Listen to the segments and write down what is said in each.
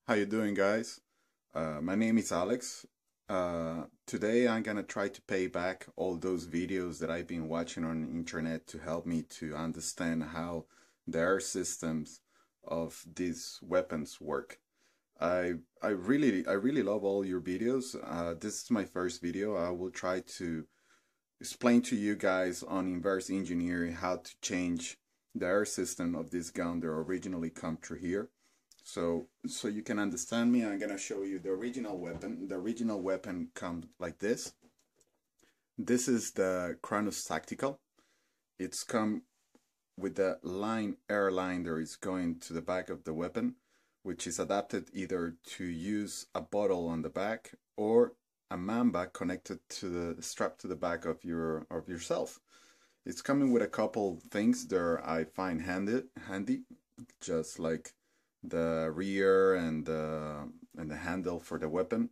How you doing, guys? My name is Alex. Today I'm gonna try to pay back all those videos that I've been watching on the internet to help me to understand how the air systems of these weapons work. I really love all your videos. This is my first video. I will try to explain to you guys on inverse engineering how to change the air system of this gun that originally come through here. So you can understand me, I'm gonna show you the original weapon. The original weapon comes like this. This is the Cronus Tactical. It's come with the air line that is going to the back of the weapon, which is adapted either to use a bottle on the back or a mamba connected to the strap to the back of yourself. It's coming with a couple things that I find handy, just like the rear and the handle for the weapon.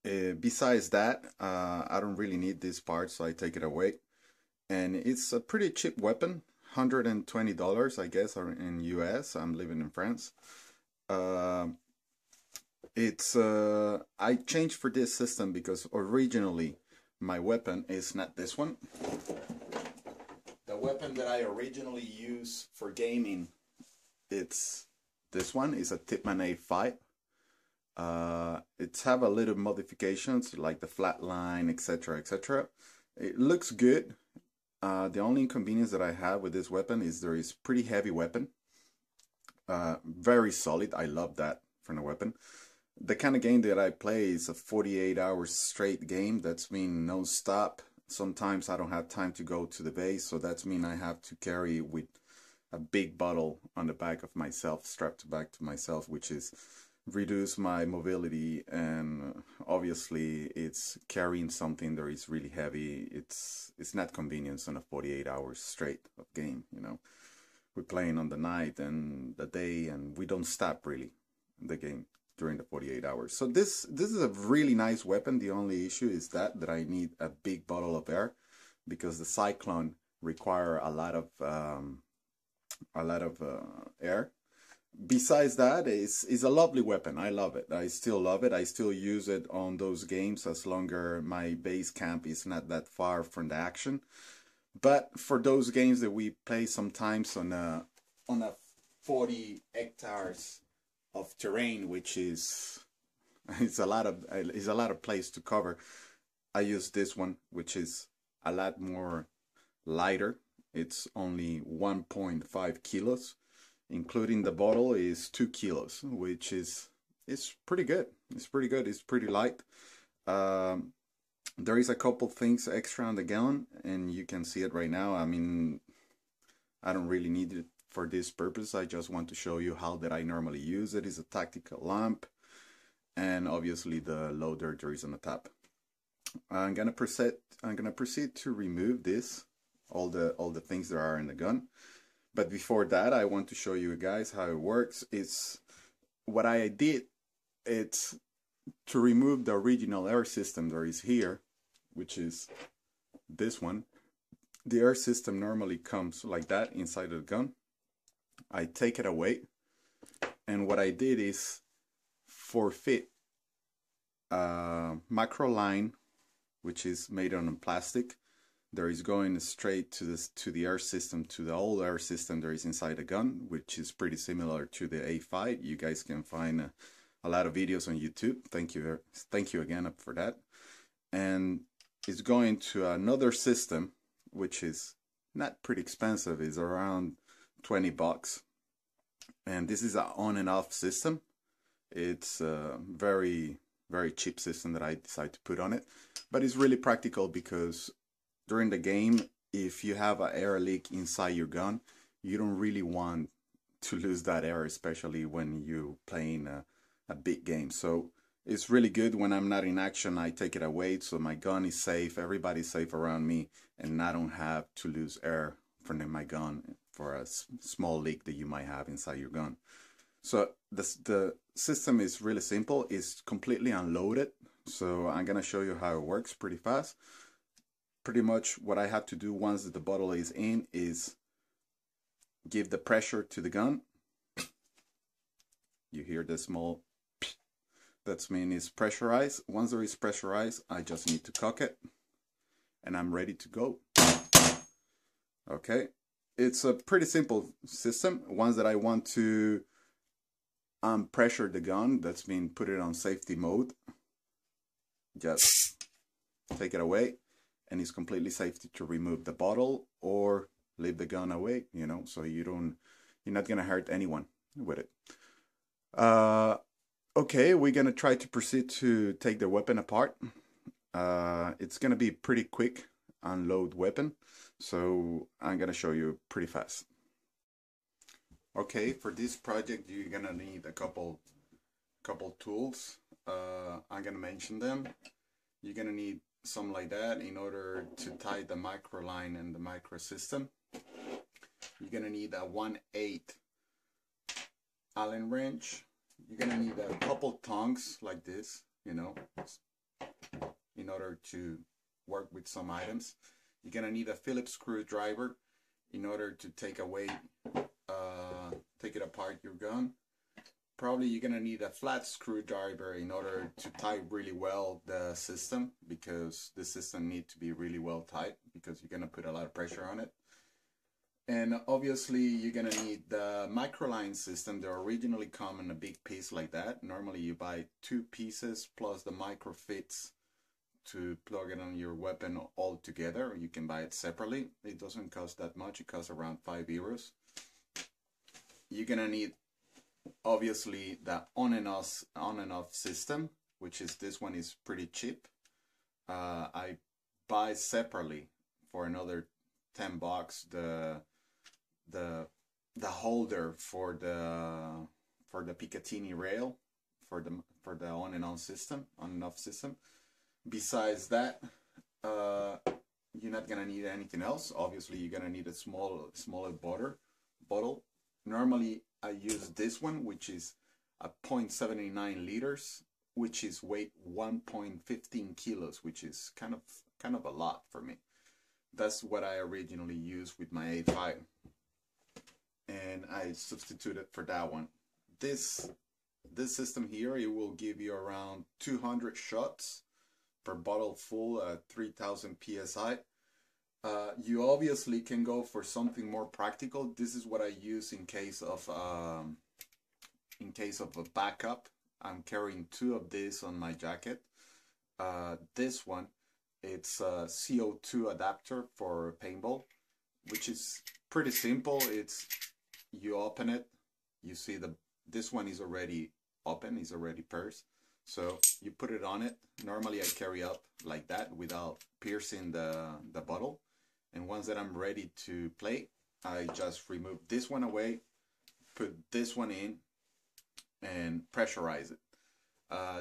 Besides that, I don't really need this part, so I take it away. And it's a pretty cheap weapon, $120, I guess, in US. I'm living in France. I changed for this system because originally my weapon is not this one. The weapon that I originally use for gaming, it's this one. Is a Tippmann A5. It's have a little modifications like the flat line, etc., etc. It looks good. The only inconvenience that I have with this weapon is there is pretty heavy weapon. Very solid. I love that from the weapon. The kind of game that I play is a 48 hours straight game. That's mean no stop. Sometimes I don't have time to go to the base, so that's mean I have to carry with a big bottle on the back of myself, strapped back to myself, which is reduce my mobility, and obviously it's carrying something that is really heavy. It's not convenience on a 48 hours straight of game, you know. We're playing on the night and the day, and we don't stop really the game during the 48 hours. So this is a really nice weapon. The only issue is that I need a big bottle of air because the Cyclone require a lot of air. Besides that, is a lovely weapon. I love it. I still love it. I still use it on those games as longer my base camp is not that far from the action. But for those games that we play sometimes on a 40 hectares of terrain, which is a lot of place to cover, I use this one, which is a lot more lighter. It's only 1.5 kilos, including the bottle is 2 kilos, which is pretty good. It's pretty good. It's pretty light. There is a couple things extra on the gun, and you can see it right now. I mean, I don't really need it for this purpose. I just want to show you how that I normally use it. Is a tactical lamp, and obviously the loader there is on the top. I'm gonna proceed to remove this, all the things that are in the gun. But before that, I want to show you guys how it works. It's what I did. It's to remove the original air system that is here, which is this one. The air system normally comes like that inside of the gun. I take it away, and what I did is forfeit macro line, which is made on plastic. There is going straight to the air system, to the old air system there is inside the gun, which is pretty similar to the A5. You guys can find a lot of videos on YouTube. Thank you again for that. And it's going to another system, which is not pretty expensive. It's around 20 bucks. And this is an on and off system. It's a very, very cheap system that I decided to put on it. But it's really practical because during the game, if you have an air leak inside your gun, you don't really want to lose that air, especially when you're playing a big game. So it's really good when I'm not in action. I take it away, so my gun is safe, everybody's safe around me, and I don't have to lose air from my gun for a small leak that you might have inside your gun. So the system is really simple. It's completely unloaded. So I'm gonna show you how it works pretty fast. Pretty much what I have to do once the bottle is in is give the pressure to the gun. You hear the small, that means it's pressurized. Once there is pressurized, I just need to cock it and I'm ready to go. Okay, it's a pretty simple system. Once that I want to unpressure the gun, that's mean put it on safety mode, just take it away and it's completely safe to remove the bottle or leave the gun away, you know, so you're not gonna hurt anyone with it. Okay, we're gonna try to proceed to take the weapon apart. It's gonna be pretty quick unload weapon, so I'm gonna show you pretty fast. Okay, for this project you're gonna need a couple tools. I'm gonna mention them. You're gonna need something like that in order to tie the micro line and the micro system. You're gonna need a 1/8 Allen wrench. You're gonna need a couple tongs like this, you know, in order to work with some items. You're gonna need a Phillips screwdriver in order to take it apart your gun. Probably you're gonna need a flat screwdriver in order to tie really well the system, because the system needs to be really well tight because you're gonna put a lot of pressure on it. And obviously you're gonna need the microline system. They originally come in a big piece like that. Normally you buy 2 pieces plus the micro fits to plug it on your weapon all together. You can buy it separately. It doesn't cost that much. It costs around €5. You're gonna need obviously the on and off system, which is this one is pretty cheap. I buy separately for another $10 the holder for the Picatinny rail for the on and off system. Besides that, you're not gonna need anything else. Obviously, you're gonna need a smaller bottle. Normally, I use this one, which is a 0.79 liters, which is weight 1.15 kilos, which is kind of a lot for me. That's what I originally used with my A5, and I substituted for that one. This system here, it will give you around 200 shots per bottle full at 3000 psi. You obviously can go for something more practical. This is what I use in case of a backup. I'm carrying 2 of this on my jacket. This one, it's a CO2 adapter for paintball, which is pretty simple. It's you open it, you see this one is already open, is already pursed. So you put it on it. Normally I carry up like that without piercing the bottle. And once that I'm ready to play, I just remove this one away, put this one in, and pressurize it.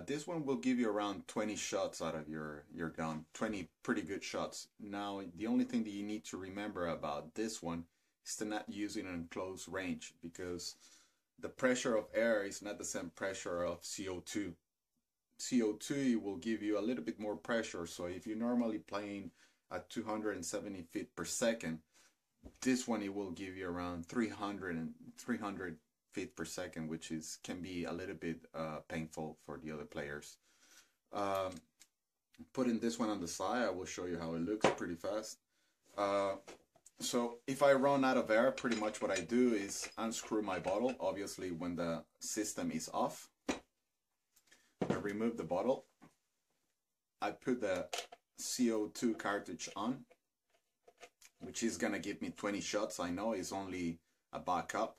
This one will give you around 20 shots out of your gun, 20 pretty good shots. Now, the only thing that you need to remember about this one is to not use it in close range, because the pressure of air is not the same pressure of CO2. CO2 will give you a little bit more pressure, so if you're normally playing at 270 feet per second, this one it will give you around 300 feet per second, which can be a little bit painful for the other players. Putting this one on the side, I will show you how it looks pretty fast. So if I run out of air, pretty much what I do is unscrew my bottle, obviously when the system is off. I remove the bottle. I put the CO2 cartridge on, which is gonna give me 20 shots. I know it's only a backup.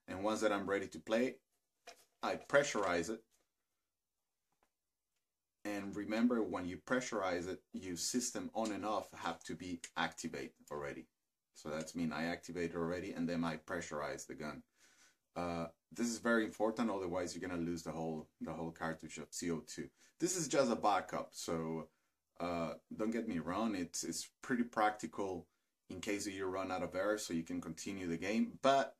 And once that I'm ready to play, I pressurize it. And remember, when you pressurize it, your system on and off have to be activated already. So that's mean I activate it already, and then I pressurize the gun. This is very important, otherwise you're gonna lose the whole cartridge of CO2. This is just a backup, so don't get me wrong, it's pretty practical in case you run out of air so you can continue the game, but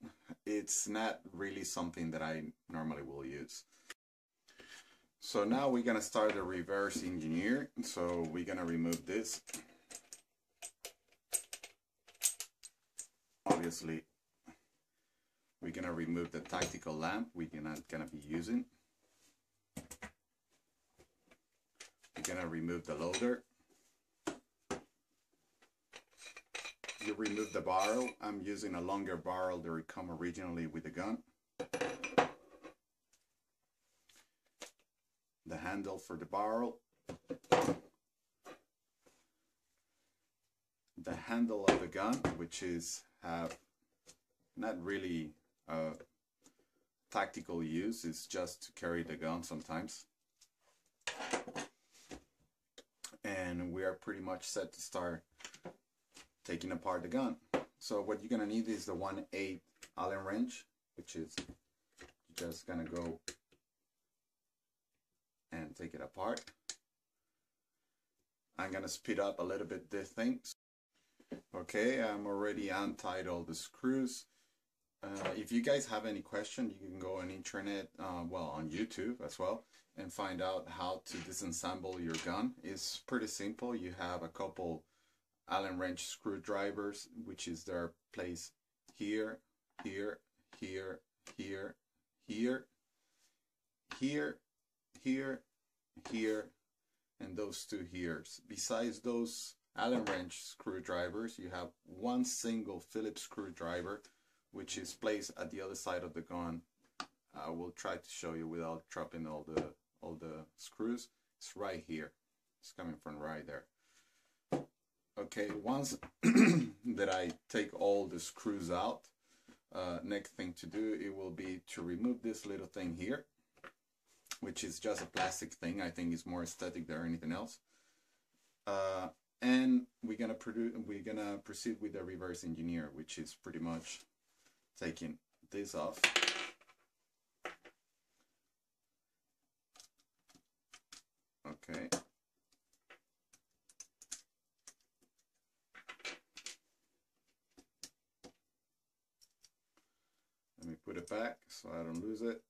it's not really something that I normally will use. So now we're gonna start the reverse engineer. So we're gonna remove this. Obviously We're gonna remove the tactical lamp we're not gonna be using. We're gonna remove the loader. You remove the barrel. I'm using a longer barrel that would come originally with the gun. The handle for the barrel. The handle of the gun, which is have not really tactical use, it's just to carry the gun sometimes. And we are pretty much set to start taking apart the gun. So what you're gonna need is the 1/8 Allen wrench, which is just gonna go and take it apart. I'm gonna speed up a little bit this thing. Okay, I'm already untied all the screws. If you guys have any question, you can go on internet, well, on YouTube as well, and find out how to disassemble your gun. It's pretty simple. You have a couple Allen wrench screwdrivers, which is their place here, here, here, here, here, here, here, here, and those two here's. Besides those Allen wrench screwdrivers, you have one single Phillips screwdriver, which is placed at the other side of the gun. I will try to show you without dropping all the screws. It's right here. It's coming from right there. Okay, once that I take all the screws out, next thing to do, it will be to remove this little thing here, which is just a plastic thing. I think it's more aesthetic than anything else. And we're gonna proceed with the reverse engineer, which is pretty much taking this off. Okay. Let me put it back so I don't lose it.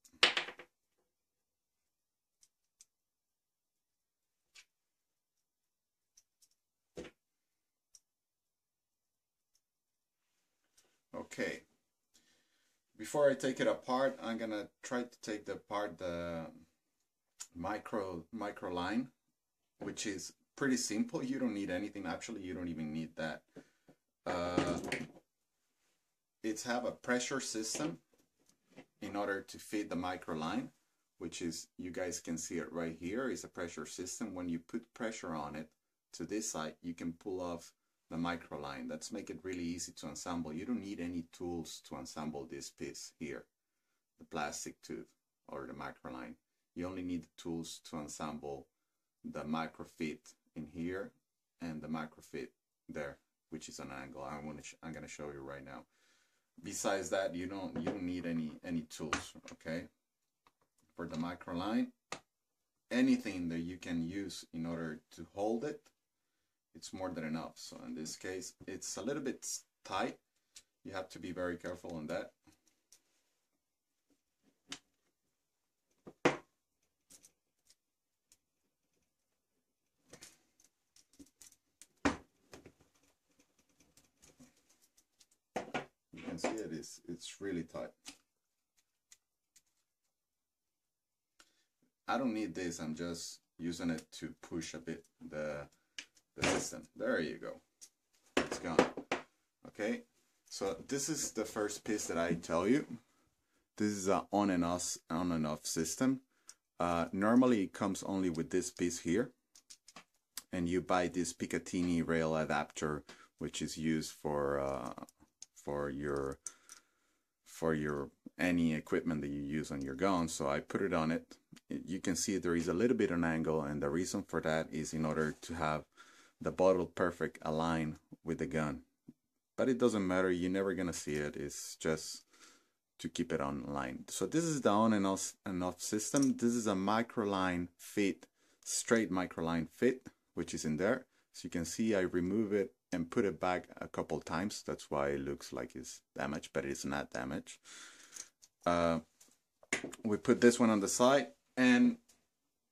Okay. Before I take it apart, I'm gonna try to take apart the micro line, which is pretty simple. You don't need anything. Actually, you don't even need that. It's have a pressure system in order to fit the micro line, which is, you guys can see it right here, is a pressure system. When you put pressure on it to this side, you can pull off the micro line. That's make it really easy to assemble. You don't need any tools to assemble this piece here, the plastic tube or the micro line. You only need the tools to assemble the micro fit in here and the micro fit there, which is an angle. I'm gonna show you right now. Besides that, you don't need any tools. Okay, for the micro line, anything that you can use in order to hold it, it's more than enough. So in this case, it's a little bit tight. You have to be very careful on that. You can see it's really tight. I don't need this. I'm just using it to push a bit the system. There you go. It's gone. Okay, so this is the first piece that I tell you. This is an on and off system. Normally it comes only with this piece here, and you buy this Picatinny rail adapter, which is used for your any equipment that you use on your gun. So I put it on it. You can see there is a little bit of an angle, and the reason for that is in order to have the bottle perfect align with the gun. But it doesn't matter, you're never gonna see it. It's just to keep it on line. So this is the on and off system. This is a microline fit, straight microline fit, which is in there. So you can see I remove it and put it back a couple times. That's why it looks like it's damaged, but it's not damaged. We put this one on the side, and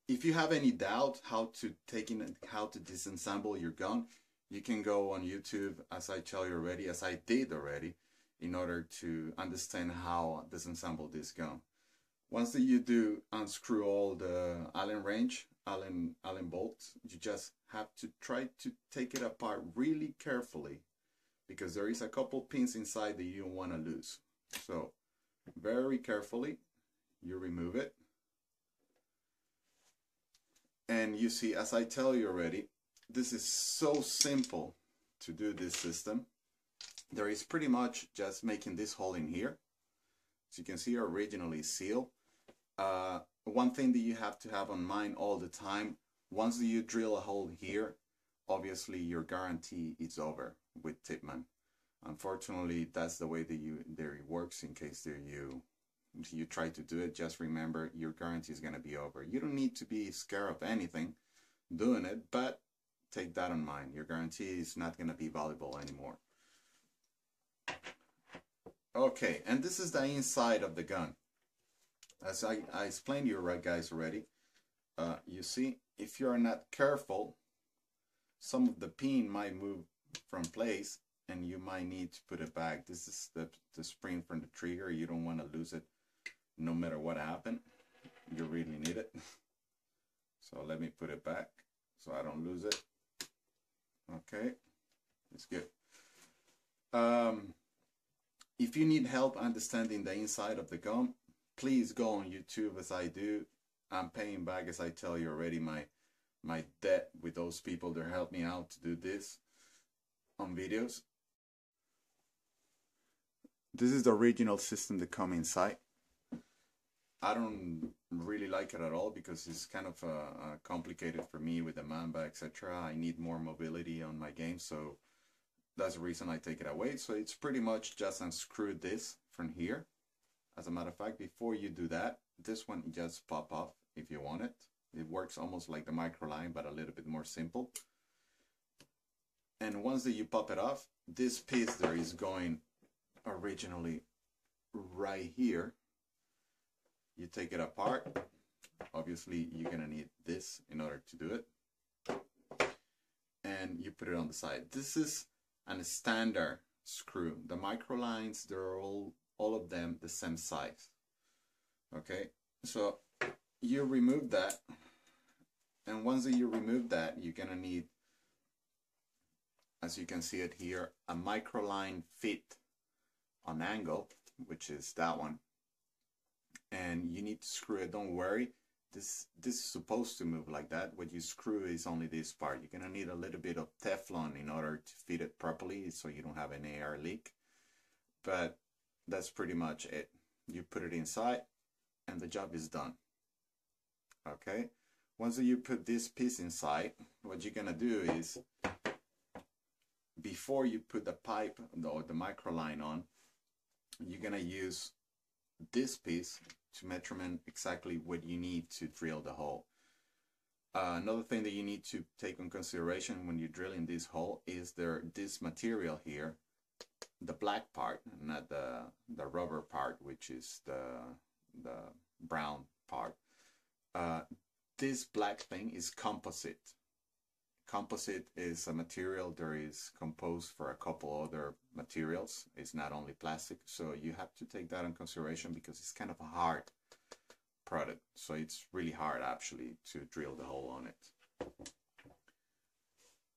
if you have any doubt how to disassemble your gun, you can go on YouTube, as I tell you already, as I did already. in order to understand how disassemble this gun. Once that you do unscrew all the Allen bolts, you just have to try to take it apart really carefully, because there is a couple pins inside that you don't want to lose. So very carefully you remove it. And you see, as I tell you already, this is so simple to do this system. There is pretty much just making this hole in here. As you can see, originally sealed. One thing that you have to have on mind all the time, once you drill a hole here, obviously your guarantee is over with Tippmann. Unfortunately, that's the way that it works. In case that you try to do it, just remember your guarantee is going to be over. You don't need to be scared of anything doing it, but take that in mind. Your guarantee is not going to be valuable anymore. Okay, and this is the inside of the gun. As I explained to you guys already, you see, if you're not careful, some of the pin might move from place and you might need to put it back. This is the spring from the trigger. You don't want to lose it no matter what happened. You really need it. So let me put it back so I don't lose it. Okay, it's good. If you need help understanding the inside of the gun, please go on YouTube as I do. I'm paying back, as I tell you already, my debt with those people that helped me out to do this on videos. This is the original system that comes inside. I don't really like it at all because it's kind of complicated for me with the Mamba, etc. I need more mobility on my game, so that's the reason I take it away. So it's pretty much just unscrew this from here. As a matter of fact, before you do that, this one just pop off if you want it. It works almost like the microline, but a little bit more simple. And once that you pop it off, this piece there is going originally right here. You take it apart. Obviously, you're gonna need this in order to do it. And you put it on the side. This is a standard screw. The microlines, they're all of them the same size. Okay, so you remove that, and once that you remove that, you're gonna need, as you can see it here, a microline fit on angle, which is that one, and you need to screw it. Don't worry, this is supposed to move like that. What you screw is only this part. You're gonna need a little bit of Teflon in order to fit it properly so you don't have an air leak, but that's pretty much it. You put it inside and the job is done. Okay, once you put this piece inside, what you're gonna do is, before you put the pipe or the microline on, you're gonna use this piece to measurement exactly what you need to drill the hole. Another thing that you need to take in consideration when you're drilling this hole is this material here, the black part, not the rubber part, which is the brown part. This black thing is composite. Composite is a material that is composed for a couple other materials. It's not only plastic, so you have to take that in consideration because it's kind of a hard product. So it's really hard actually to drill the hole on it.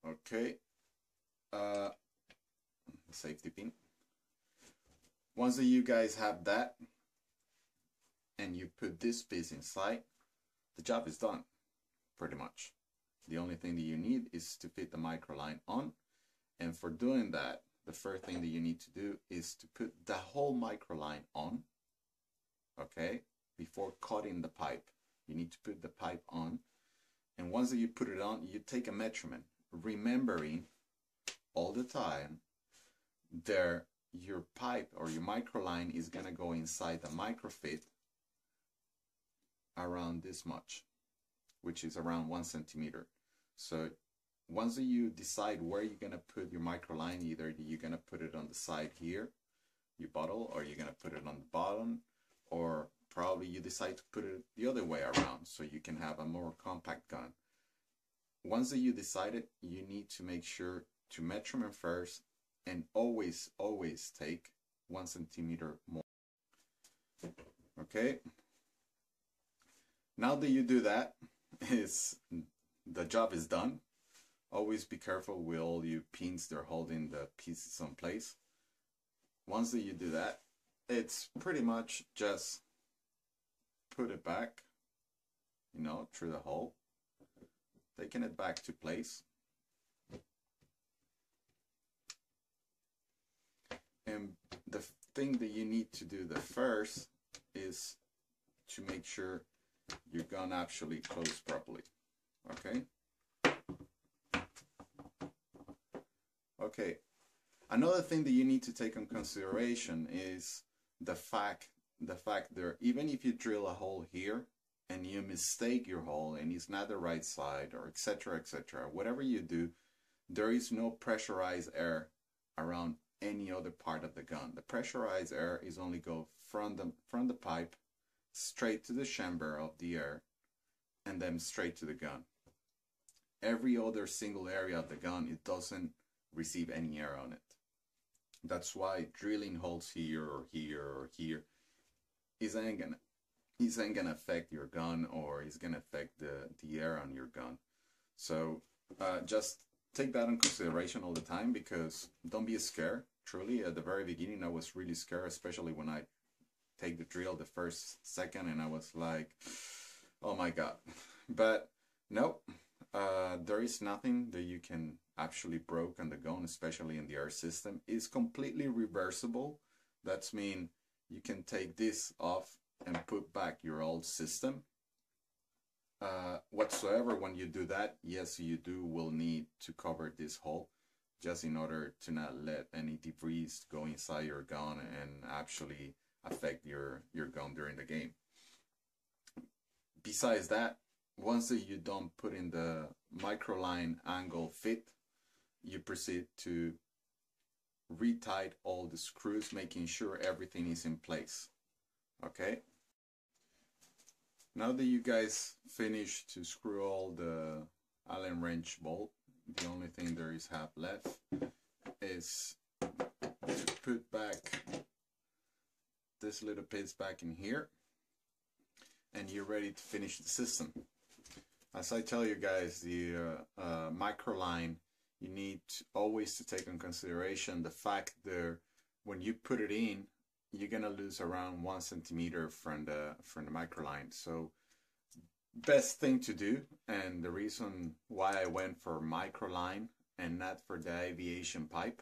Okay. Safety pin. Once that you guys have that and you put this piece inside, the job is done pretty much. The only thing that you need is to fit the microline on, and for doing that, the first thing that you need to do is to put the whole microline on. Okay, before cutting the pipe, you need to put the pipe on, and once that you put it on, you take a measurement, remembering all the time your pipe or your microline is gonna go inside the microfit around this much, which is around 1 centimeter. So once you decide where you're gonna put your microline, either you're gonna put it on the side here, your bottle, or you're gonna put it on the bottom, or probably you decide to put it the other way around so you can have a more compact gun. Once that you decide it, you need to make sure to measurement first, and always take 1 centimeter more. Okay, now that you do that, the job is done. Always be careful with all your pins, they're holding the pieces in place. Once that you do that, it's pretty much just put it back, you know, through the hole, taking it back to place. And the thing that you need to do the first is to make sure your gun actually closes properly. Okay? Okay. Another thing that you need to take in consideration is the fact that even if you drill a hole here and you mistake your hole and it's not the right side, or etc., whatever you do, there is no pressurized air around any other part of the gun. The pressurized air is only go from the pipe straight to the chamber of the air and then straight to the gun. Every other single area of the gun, it doesn't receive any air on it. That's why drilling holes here or here or here isn't gonna affect your gun, or is gonna affect the air on your gun. So just take that in consideration all the time, because don't be scared. Truly, at the very beginning, I was really scared, especially when I take the drill the first second, and I was like, oh my god. But nope, there is nothing that you can actually broke on the gun, especially in the air system. It's completely reversible. That's mean you can take this off and put back your old system. Whatsoever, when you do that, yes, you will need to cover this hole, just in order to not let any debris go inside your gun and actually affect your gun during the game. Besides that, once that you don't put in the microline angle fit, you proceed to retight all the screws, making sure everything is in place. Okay? Now that you guys finished to screw all the Allen wrench bolt, the only thing there is left is to put back this little piece back in here, and you're ready to finish the system. As I tell you guys, the microline, you need always to take in consideration the fact that when you put it in, you're gonna lose around 1 centimeter from the microline. So best thing to do, and the reason why I went for microline and not for the aviation pipe,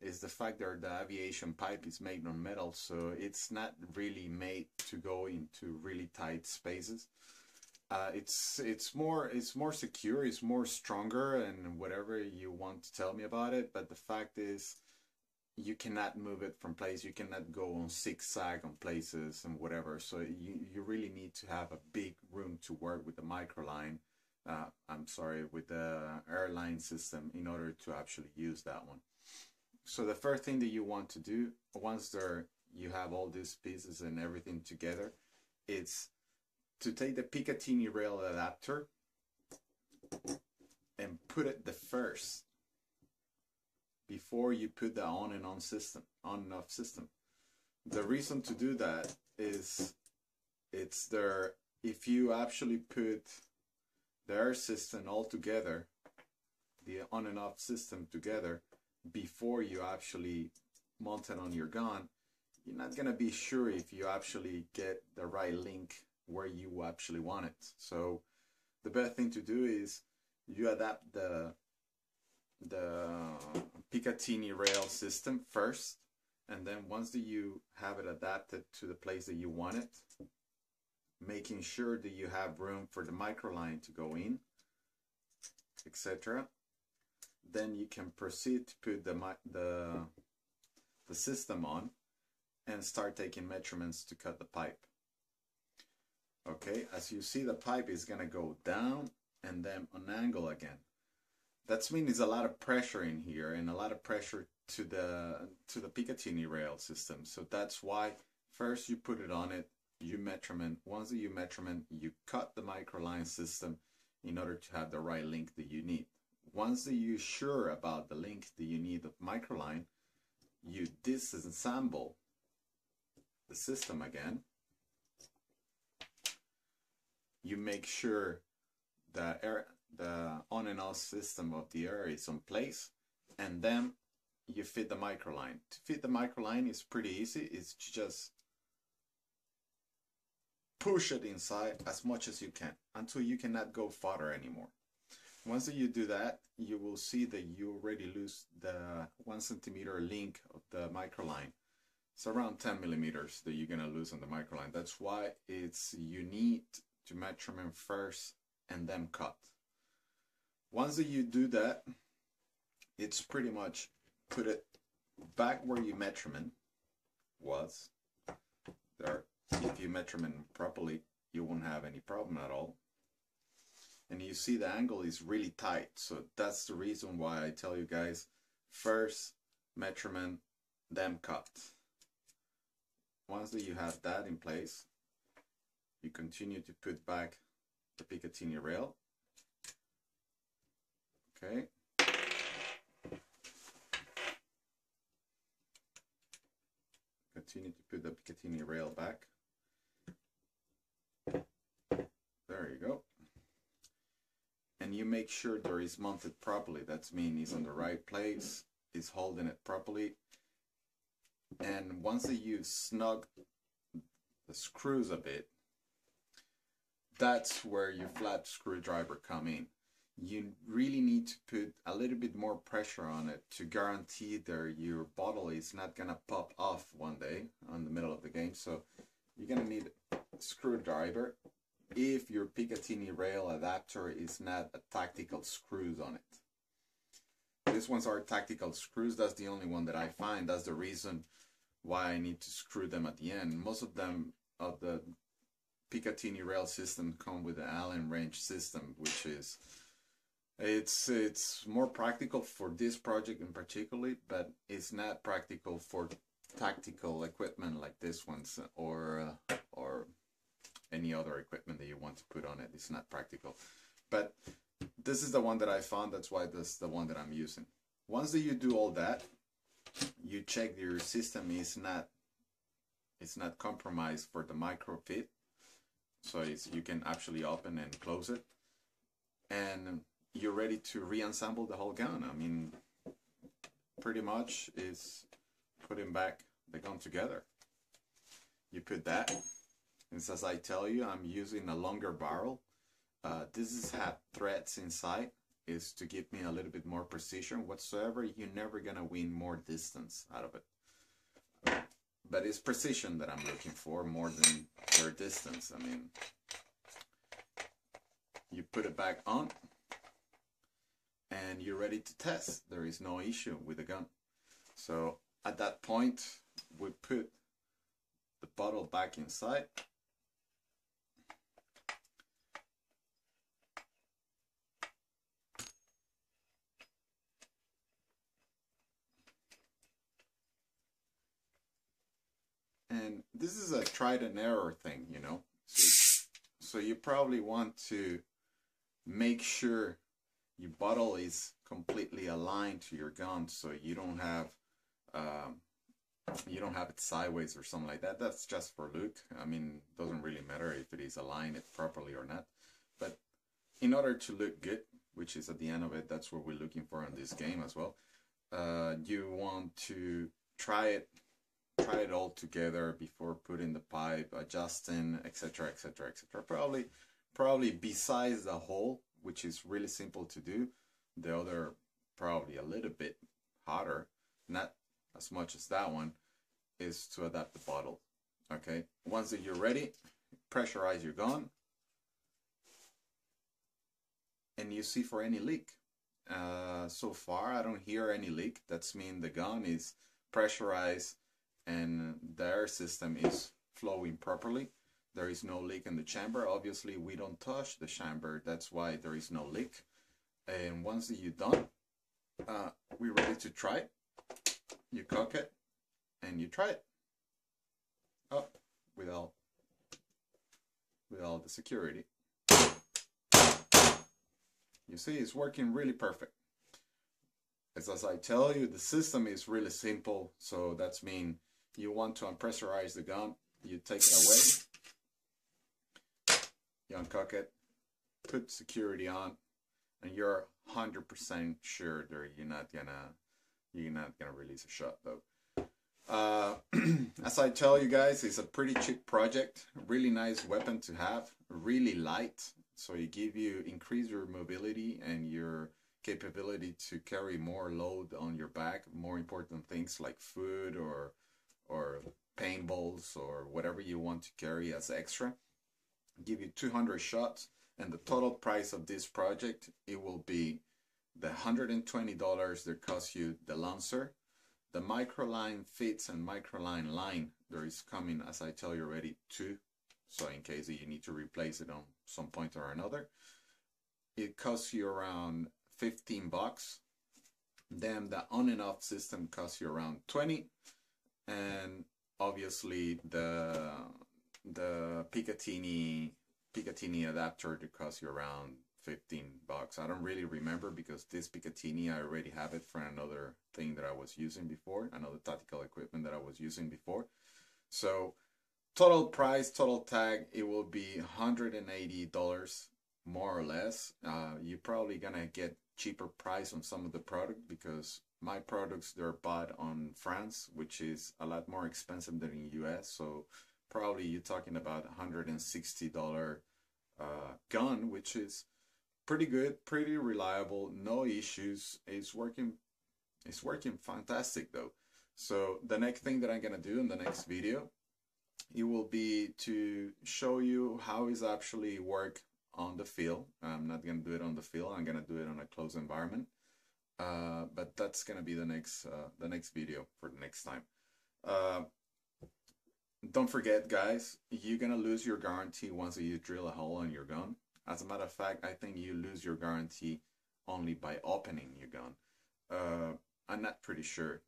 is the fact that the aviation pipe is made on metal, so it's not really made to go into really tight spaces. It's more secure, it's more stronger, and whatever you want to tell me about it. But the fact is, you cannot move it from place. You cannot go on zigzag on places and whatever. So you really need to have a big room to work with the microline. With the airline system in order to actually use that one. So the first thing that you want to do, once you have all these pieces and everything together, it's to take the Picatinny rail adapter and put it the first before you put the on and off system. The reason to do that is if you actually put the air system all together, the on and off system together, before you actually mount it on your gun, you're not gonna be sure if you actually get the right link where you actually want it. So the best thing to do is you adapt the Picatinny rail system first, and then once that you have it adapted to the place that you want it, making sure that you have room for the microline to go in, etc., then you can proceed to put the system on and start taking measurements to cut the pipe. Okay, as you see, the pipe is gonna go down and then on angle again. That means there's a lot of pressure in here and a lot of pressure to the Picatinny rail system. So that's why first you put it on it, you measurement. Once you measurement, you cut the microline system in order to have the right link that you need. Once that you're sure about the link that you need of microline, you disassemble the system again, you make sure the on and off system of the air is in place, and then you fit the microline. To fit the microline is pretty easy. It's just push it inside as much as you can until you cannot go farther anymore. Once you do that, you will see that you already lose the 1 centimeter link of the microline. It's around 10 millimeters that you're gonna lose on the microline. That's why you need to measurement first and then cut. Once you do that, it's pretty much put it back where your measurement was. There, if you measurement properly, you won't have any problem at all. And you see the angle is really tight, so that's the reason why I tell you guys, first measurement, then cut. Once that you have that in place, you continue to put back the Picatinny rail. Okay. Continue to put the Picatinny rail back. There you go. And you make sure there is mounted properly. That means it's in the right place, it's holding it properly. And once you snug the screws a bit, that's where your flat screwdriver come in. You really need to put a little bit more pressure on it to guarantee that your bottle is not gonna pop off one day on the middle of the game. So you're gonna need a screwdriver if your Picatinny rail adapter is not a tactical screws on it. These ones are tactical screws. That's the only one that I find. That's the reason why I need to screw them at the end. Most of them, of the Picatinny rail system, come with the Allen wrench system, which is it's more practical for this project in particular, but it's not practical for tactical equipment like this one's or any other equipment that you want to put on it. It's not practical. But this is the one that I found. That's why this is the one that I'm using. Once that you do all that, you check your system is not compromised for the micro fit, so you can actually open and close it, and you're ready to reassemble the whole gun. I mean, pretty much is putting back the gun together. You put that, and as I tell you, I'm using a longer barrel. This had threads inside, is to give me a little bit more precision whatsoever. You're never gonna win more distance out of it, but it's precision that I'm looking for more than their distance. I mean, you put it back on and you're ready to test. There is no issue with the gun. So at that point, we put the bottle back inside. And this is a tried and error thing, you know. So you probably want to make sure your bottle is completely aligned to your gun, so you don't have it sideways or something like that. That's just for look. I mean, it doesn't really matter if it is aligned properly or not. But in order to look good, which is at the end of it, that's what we're looking for in this game as well. You want to try it all together before putting the pipe, adjusting, etc., etc., etc. Probably besides the hole, which is really simple to do, the other probably a little bit harder, not as much as that one, is to adapt the bottle. Okay, once that you're ready, pressurize your gun, and you see for any leak. So far, I don't hear any leak. That's mean the gun is pressurized and the air system is flowing properly. There is no leak in the chamber. Obviously, we don't touch the chamber. That's why there is no leak. And once you're done, we're ready to try it. You cock it and you try it. Oh, with all the security. You see, it's working really perfect. As I tell you, the system is really simple. So that's mean you want to unpressurize the gun, you take it away, you uncock it, put security on, and you're 100% sure that you're not gonna release a shot though. As I tell you guys, it's a pretty cheap project, really nice weapon to have, really light, so it give you increase your mobility and your capability to carry more load on your back, more important things like food or paintballs or whatever you want to carry as extra. Give you 200 shots, and the total price of this project, it will be the $120 that costs you the Lancer. The microline fits and microline line, there is coming, as I tell you already, two. So in case you need to replace it on some point or another, it costs you around 15 bucks. Then the on and off system costs you around 20. And obviously the Picatinny adapter that costs you around 15 bucks. I don't really remember because this Picatinny, I already have it for another thing that I was using before, another tactical equipment that I was using before. So total price, total tag, it will be $180 more or less. You're probably gonna get cheaper price on some of the product because my products, they're bought on France, which is a lot more expensive than in US. So probably you're talking about $160 gun, which is pretty good, pretty reliable, no issues. It's working fantastic though. So the next thing that I'm gonna do in the next video, it will be to show you how it actually work on the field. I'm not gonna do it on the field, I'm gonna do it on a closed environment. But that's gonna be the next video for the next time. Don't forget, guys, you're gonna lose your guarantee once you drill a hole in your gun. As a matter of fact, I think you lose your guarantee only by opening your gun. I'm not pretty sure,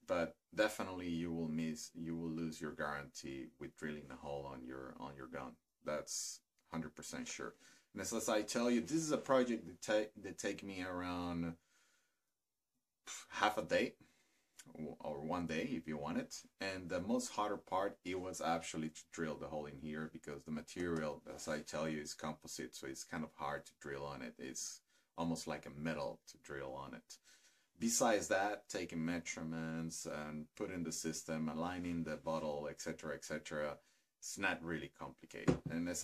but definitely you will lose your guarantee with drilling a hole on your gun. That's 100% sure. And as I tell you, this is a project that take me around half a day or 1 day if you want it. And the most harder part, it was actually to drill the hole in here because the material, as I tell you, is composite, so it's kind of hard to drill on it. It's almost like a metal to drill on it. Besides that, taking measurements and putting the system, aligning the bottle, etc., etc., it's not really complicated. And as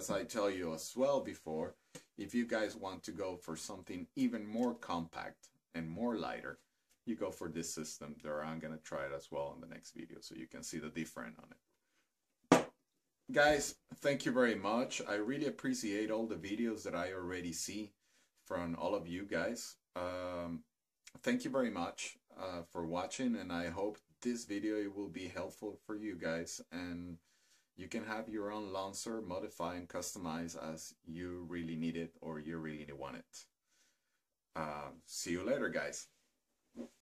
I tell you as well before, if you guys want to go for something even more compact and more lighter, you go for this system there. I'm gonna try it as well in the next video so you can see the difference on it. Guys, thank you very much. I really appreciate all the videos that I already see from all of you guys. Thank you very much for watching, and I hope this video will be helpful for you guys, and you can have your own Lancer, modify and customize as you really need it or you really want it. See you later, guys.